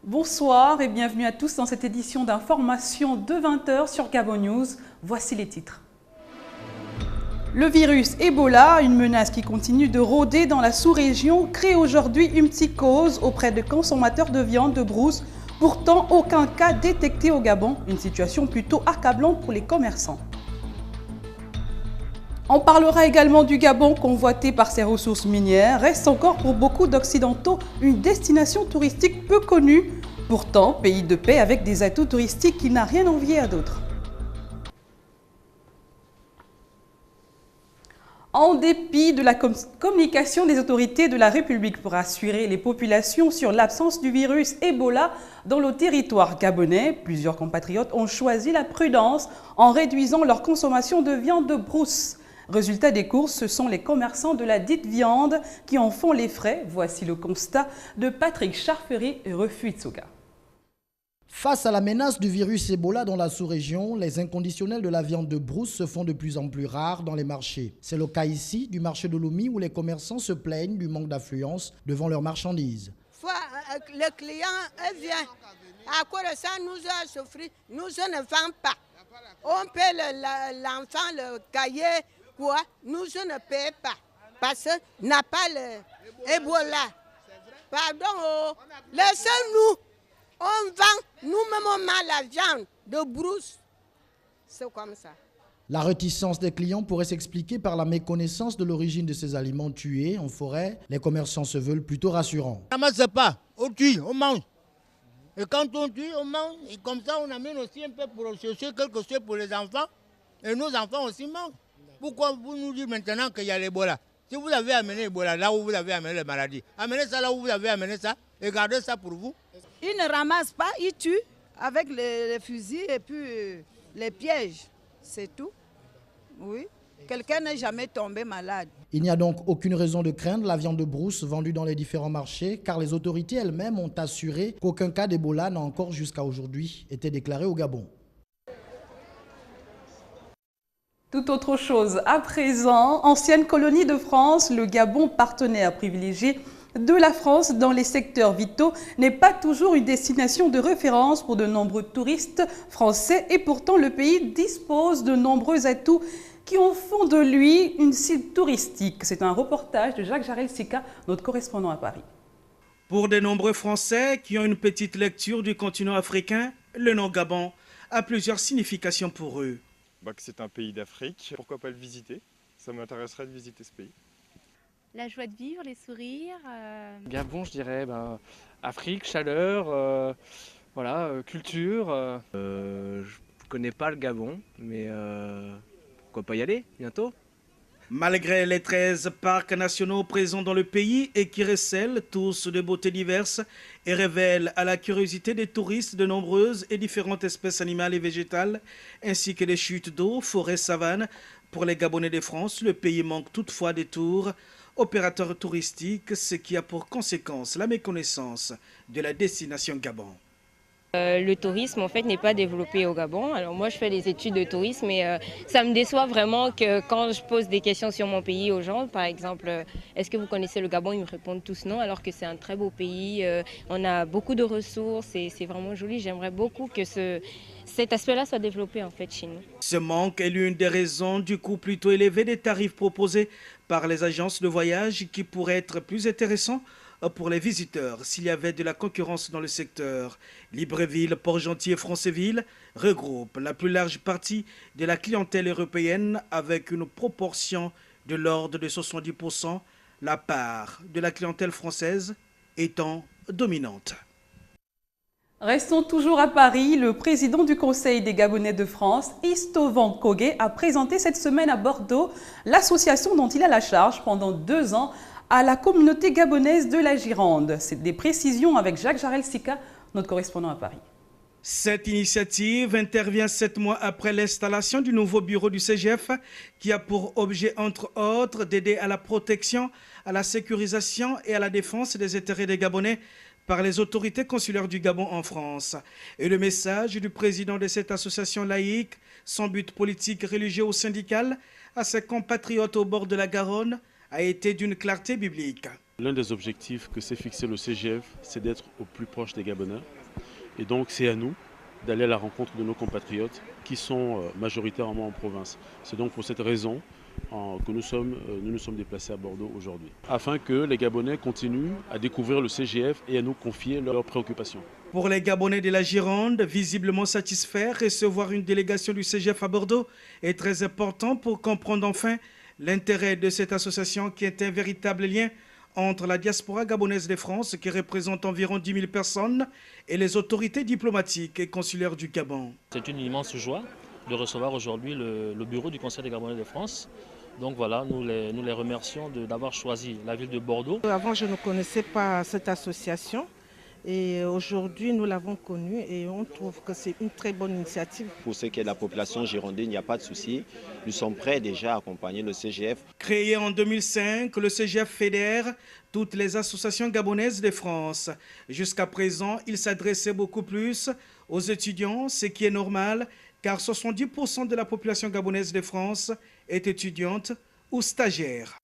Bonsoir et bienvenue à tous dans cette édition d'information de 20 h sur Gabon News. Voici les titres. Le virus Ebola, une menace qui continue de rôder dans la sous-région, crée aujourd'hui une psychose auprès des consommateurs de viande de brousse. Pourtant, aucun cas détecté au Gabon, une situation plutôt accablante pour les commerçants. On parlera également du Gabon convoité par ses ressources minières, reste encore pour beaucoup d'Occidentaux une destination touristique peu connue. Pourtant, pays de paix avec des atouts touristiques qui n'a rien envié à d'autres. En dépit de la communication des autorités de la République pour assurer les populations sur l'absence du virus Ebola dans le territoire gabonais, plusieurs compatriotes ont choisi la prudence en réduisant leur consommation de viande de brousse. Résultat des courses, ce sont les commerçants de la dite viande qui en font les frais. Voici le constat de Patrick Charfery et Refuitsuga. Face à la menace du virus Ebola dans la sous-région, les inconditionnels de la viande de brousse se font de plus en plus rares dans les marchés. C'est le cas ici du marché de Lomé où les commerçants se plaignent du manque d'affluence devant leurs marchandises. Le client vient. À quoi ça nous a souffert? Nous ne vendons pas. On paie l'enfant le cahier. Quoi? Nous ne payons pas. Parce qu'on n'a pas le Ebola. Pardon, laissez-nous. On vend, nous-mêmes la viande de brousse. C'est comme ça. La réticence des clients pourrait s'expliquer par la méconnaissance de l'origine de ces aliments tués en forêt. Les commerçants se veulent plutôt rassurants. Ça ne marche pas. On tue, on mange. Et quand on tue, on mange. Et comme ça, on amène aussi un peu pour chercher quelque chose pour les enfants. Et nos enfants aussi mangent. Pourquoi vous nous dites maintenant qu'il y a l'Ebola? Si vous avez amené l'Ebola là où vous avez amené la maladie, amenez ça là où vous avez amené ça et gardez ça pour vous. Ils ne ramassent pas, ils tuent avec les fusils et puis les pièges. C'est tout. Oui. Quelqu'un n'est jamais tombé malade. Il n'y a donc aucune raison de craindre la viande de brousse vendue dans les différents marchés, car les autorités elles-mêmes ont assuré qu'aucun cas d'Ebola n'a encore jusqu'à aujourd'hui été déclaré au Gabon. Tout autre chose. À présent, ancienne colonie de France, le Gabon, partenaire privilégié de la France dans les secteurs vitaux, n'est pas toujours une destination de référence pour de nombreux touristes français et pourtant le pays dispose de nombreux atouts qui en font de lui une cible touristique. C'est un reportage de Jacques Jarel-Sika, notre correspondant à Paris. Pour de nombreux Français qui ont une petite lecture du continent africain, le nom Gabon a plusieurs significations pour eux. Que c'est un pays d'Afrique, pourquoi pas le visiter? Ça m'intéresserait de visiter ce pays. La joie de vivre, les sourires. Gabon, je dirais, Afrique, chaleur, voilà, culture. Je connais pas le Gabon, mais pourquoi pas y aller bientôt? Malgré les 13 parcs nationaux présents dans le pays et qui recèlent tous de beautés diverses et révèlent à la curiosité des touristes de nombreuses et différentes espèces animales et végétales, ainsi que des chutes d'eau, forêts, savanes, pour les Gabonais de France, le pays manque toutefois des tours opérateurs touristiques, ce qui a pour conséquence la méconnaissance de la destination Gabon. Le tourisme en fait n'est pas développé au Gabon. Alors moi je fais des études de tourisme et ça me déçoit vraiment que quand je pose des questions sur mon pays aux gens, par exemple, est-ce que vous connaissez le Gabon? Ils me répondent tous non, alors que c'est un très beau pays, on a beaucoup de ressources et c'est vraiment joli. J'aimerais beaucoup que cet aspect-là soit développé en fait chez nous. Ce manque est l'une des raisons du coût plutôt élevé des tarifs proposés par les agences de voyage qui pourraient être plus intéressants pour les visiteurs s'il y avait de la concurrence dans le secteur. Libreville, Port-Gentil et Francéville regroupent la plus large partie de la clientèle européenne avec une proportion de l'ordre de 70%, la part de la clientèle française étant dominante. Restons toujours à Paris. Le président du Conseil des Gabonais de France, Istovan Kogé, a présenté cette semaine à Bordeaux l'association dont il a la charge pendant 2 ans à la communauté gabonaise de la Gironde. C'est des précisions avec Jacques Jarel-Sika, notre correspondant à Paris. Cette initiative intervient 7 mois après l'installation du nouveau bureau du CGF qui a pour objet, entre autres, d'aider à la protection, à la sécurisation et à la défense des intérêts des Gabonais par les autorités consulaires du Gabon en France. Et le message du président de cette association laïque, sans but politique, religieux ou syndical, à ses compatriotes au bord de la Garonne, a été d'une clarté biblique. L'un des objectifs que s'est fixé le CGF, c'est d'être au plus proche des Gabonais. Et donc c'est à nous d'aller à la rencontre de nos compatriotes qui sont majoritairement en province. C'est donc pour cette raison que nous nous sommes déplacés à Bordeaux aujourd'hui, afin que les Gabonais continuent à découvrir le CGF et à nous confier leurs préoccupations. Pour les Gabonais de la Gironde, visiblement satisfaits, recevoir une délégation du CGF à Bordeaux est très important pour comprendre enfin l'intérêt de cette association qui est un véritable lien entre la diaspora gabonaise de France, qui représente environ 10 000 personnes, et les autorités diplomatiques et consulaires du Gabon. C'est une immense joie de recevoir aujourd'hui le bureau du Conseil des Gabonais de France. Donc voilà, nous les remercions d'avoir choisi la ville de Bordeaux. Avant, je ne connaissais pas cette association. Et aujourd'hui, nous l'avons connue et on trouve que c'est une très bonne initiative. Pour ce qui est de la population girondine, il n'y a pas de souci. Nous sommes prêts déjà à accompagner le CGF. Créé en 2005, le CGF fédère toutes les associations gabonaises de France. Jusqu'à présent, il s'adressait beaucoup plus aux étudiants, ce qui est normal, car 70% de la population gabonaise de France est étudiante ou stagiaire.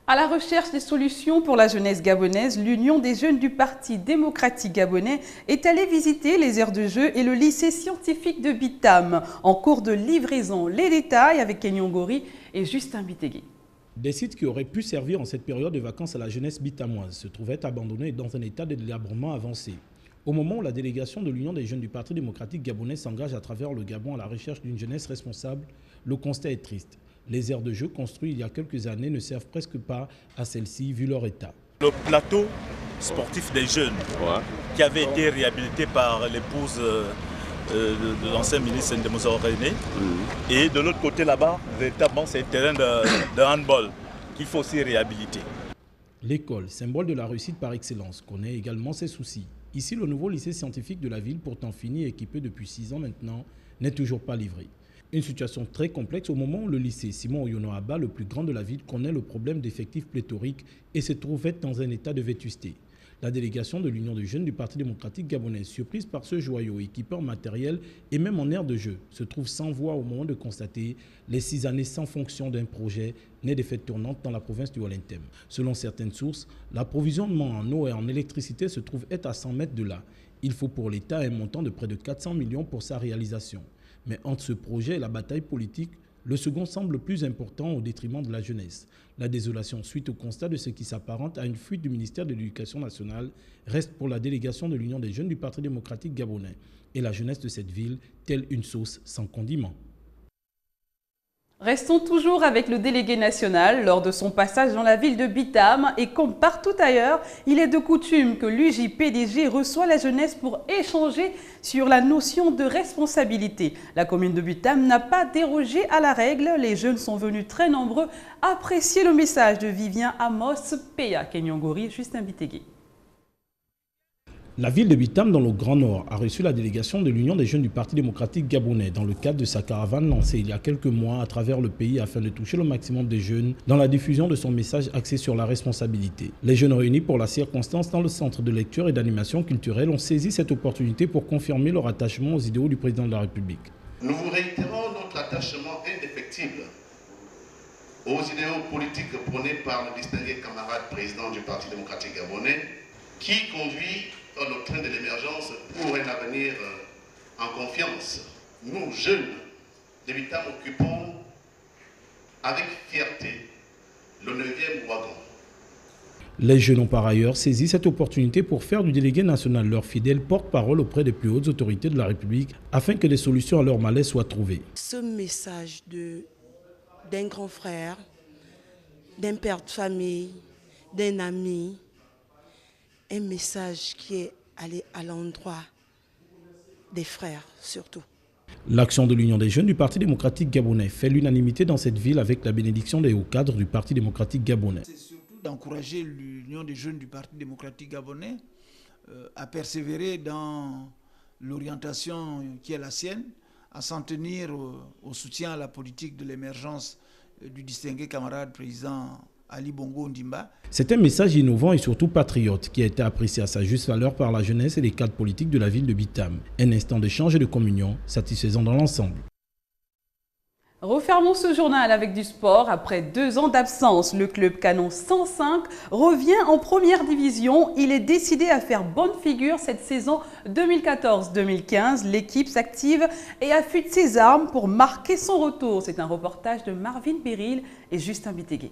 À la recherche des solutions pour la jeunesse gabonaise, l'Union des jeunes du Parti démocratique gabonais est allée visiter les aires de jeu et le lycée scientifique de Bitam en cours de livraison. Les détails avec Kenyon Gori et Justin Bitegui. Des sites qui auraient pu servir en cette période de vacances à la jeunesse bitamoise se trouvaient abandonnés dans un état de délabrement avancé. Au moment où la délégation de l'Union des jeunes du Parti démocratique gabonais s'engage à travers le Gabon à la recherche d'une jeunesse responsable, le constat est triste. Les aires de jeu construites il y a quelques années ne servent presque pas à celles-ci vu leur état. Le plateau sportif des jeunes qui avait été réhabilité par l'épouse de l'ancien ministre Ndemozo René. Et de l'autre côté là-bas, véritablement c'est un terrain de handball qu'il faut aussi réhabiliter. L'école, symbole de la réussite par excellence, connaît également ses soucis. Ici, le nouveau lycée scientifique de la ville, pourtant fini et équipé depuis 6 ans maintenant, n'est toujours pas livré. Une situation très complexe au moment où le lycée Simon Oyono-Aba, le plus grand de la ville, connaît le problème d'effectifs pléthoriques et se trouvait dans un état de vétusté. La délégation de l'Union des jeunes du Parti démocratique gabonais, surprise par ce joyau équipé en matériel et même en aire de jeu, se trouve sans voix au moment de constater les 6 années sans fonction d'un projet né des fêtes tournantes dans la province du Walentem. Selon certaines sources, l'approvisionnement en eau et en électricité se trouve être à 100 mètres de là. Il faut pour l'État un montant de près de 400 millions pour sa réalisation. Mais entre ce projet et la bataille politique, le second semble plus important au détriment de la jeunesse. La désolation suite au constat de ce qui s'apparente à une fuite du ministère de l'Éducation nationale reste pour la délégation de l'Union des jeunes du Parti démocratique gabonais et la jeunesse de cette ville telle une sauce sans condiment. Restons toujours avec le délégué national lors de son passage dans la ville de Bitam et comme partout ailleurs, il est de coutume que l'UJPDG reçoit la jeunesse pour échanger sur la notion de responsabilité. La commune de Bitam n'a pas dérogé à la règle, les jeunes sont venus très nombreux apprécier le message de Vivien Amos Peya. Kenyon Gori, Justin Bitegui. La ville de Bitam, dans le Grand Nord, a reçu la délégation de l'Union des jeunes du Parti démocratique gabonais dans le cadre de sa caravane lancée il y a quelques mois à travers le pays afin de toucher le maximum de jeunes dans la diffusion de son message axé sur la responsabilité. Les jeunes réunis pour la circonstance dans le centre de lecture et d'animation culturelle ont saisi cette opportunité pour confirmer leur attachement aux idéaux du président de la République. Nous vous réitérons notre attachement indéfectible aux idéaux politiques prônés par le distingué camarade président du Parti démocratique gabonais qui conduit le train de l'émergence pour un avenir en confiance. Nous, jeunes de Bitam, occupons avec fierté le 9e wagon. Les jeunes ont par ailleurs saisi cette opportunité pour faire du délégué national leur fidèle porte-parole auprès des plus hautes autorités de la République afin que des solutions à leur malaise soient trouvées. Ce message d'un grand frère, d'un père de famille, d'un ami, un message qui est allé à l'endroit des frères surtout. L'action de l'Union des jeunes du Parti démocratique gabonais fait l'unanimité dans cette ville avec la bénédiction des hauts cadres du Parti démocratique gabonais. C'est surtout d'encourager l'Union des jeunes du Parti démocratique gabonais à persévérer dans l'orientation qui est la sienne, à s'en tenir au soutien à la politique de l'émergence du distingué camarade président Ali Bongo Ondimba. C'est un message innovant et surtout patriote qui a été apprécié à sa juste valeur par la jeunesse et les cadres politiques de la ville de Bitam. Un instant d'échange et de communion satisfaisant dans l'ensemble. Refermons ce journal avec du sport. Après 2 ans d'absence, le club Canon 105 revient en première division. Il est décidé à faire bonne figure cette saison 2014-2015. L'équipe s'active et affûte ses armes pour marquer son retour. C'est un reportage de Marvin Beryl et Justin Bitégué.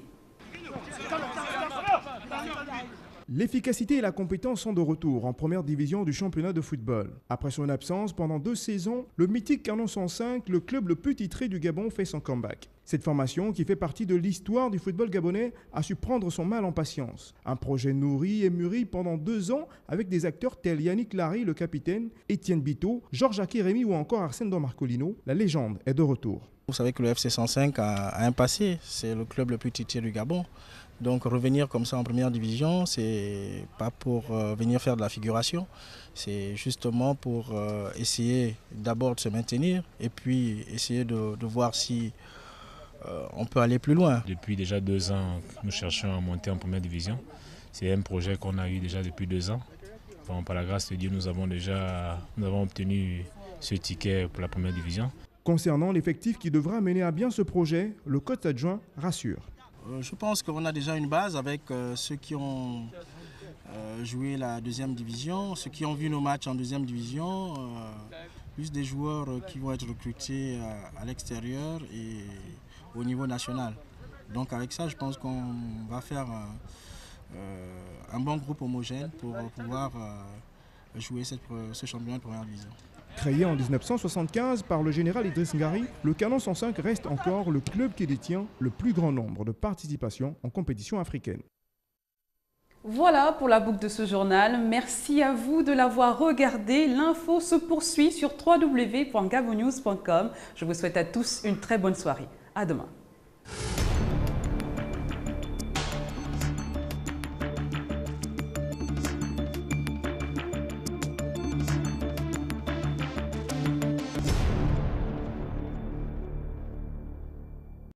L'efficacité et la compétence sont de retour en première division du championnat de football. Après son absence pendant 2 saisons, le mythique Canon 105, le club le plus titré du Gabon, fait son comeback. Cette formation, qui fait partie de l'histoire du football gabonais, a su prendre son mal en patience. Un projet nourri et mûri pendant 2 ans avec des acteurs tels Yannick Larry, le capitaine, Étienne Bito, Georges Akérémy ou encore Arsène Marcolino, la légende est de retour. Vous savez que le FC 105 a un passé, c'est le club le plus titré du Gabon. Donc revenir comme ça en première division, c'est pas pour venir faire de la figuration, c'est justement pour essayer d'abord de se maintenir et puis essayer de voir si on peut aller plus loin. Depuis déjà 2 ans, nous cherchons à monter en première division. C'est un projet qu'on a eu déjà depuis 2 ans. Bon, par la grâce de Dieu, nous avons obtenu ce ticket pour la première division. Concernant l'effectif qui devra mener à bien ce projet, le coach adjoint rassure. Je pense qu'on a déjà une base avec ceux qui ont joué la 2e division, ceux qui ont vu nos matchs en 2e division, plus des joueurs qui vont être recrutés à l'extérieur et au niveau national. Donc avec ça, je pense qu'on va faire un bon groupe homogène pour pouvoir jouer ce championnat de première division. Créé en 1975 par le général Idriss Ngari, le Canon 105 reste encore le club qui détient le plus grand nombre de participations en compétition africaine. Voilà pour la boucle de ce journal. Merci à vous de l'avoir regardé. L'info se poursuit sur www.gabonnews.com. Je vous souhaite à tous une très bonne soirée. À demain.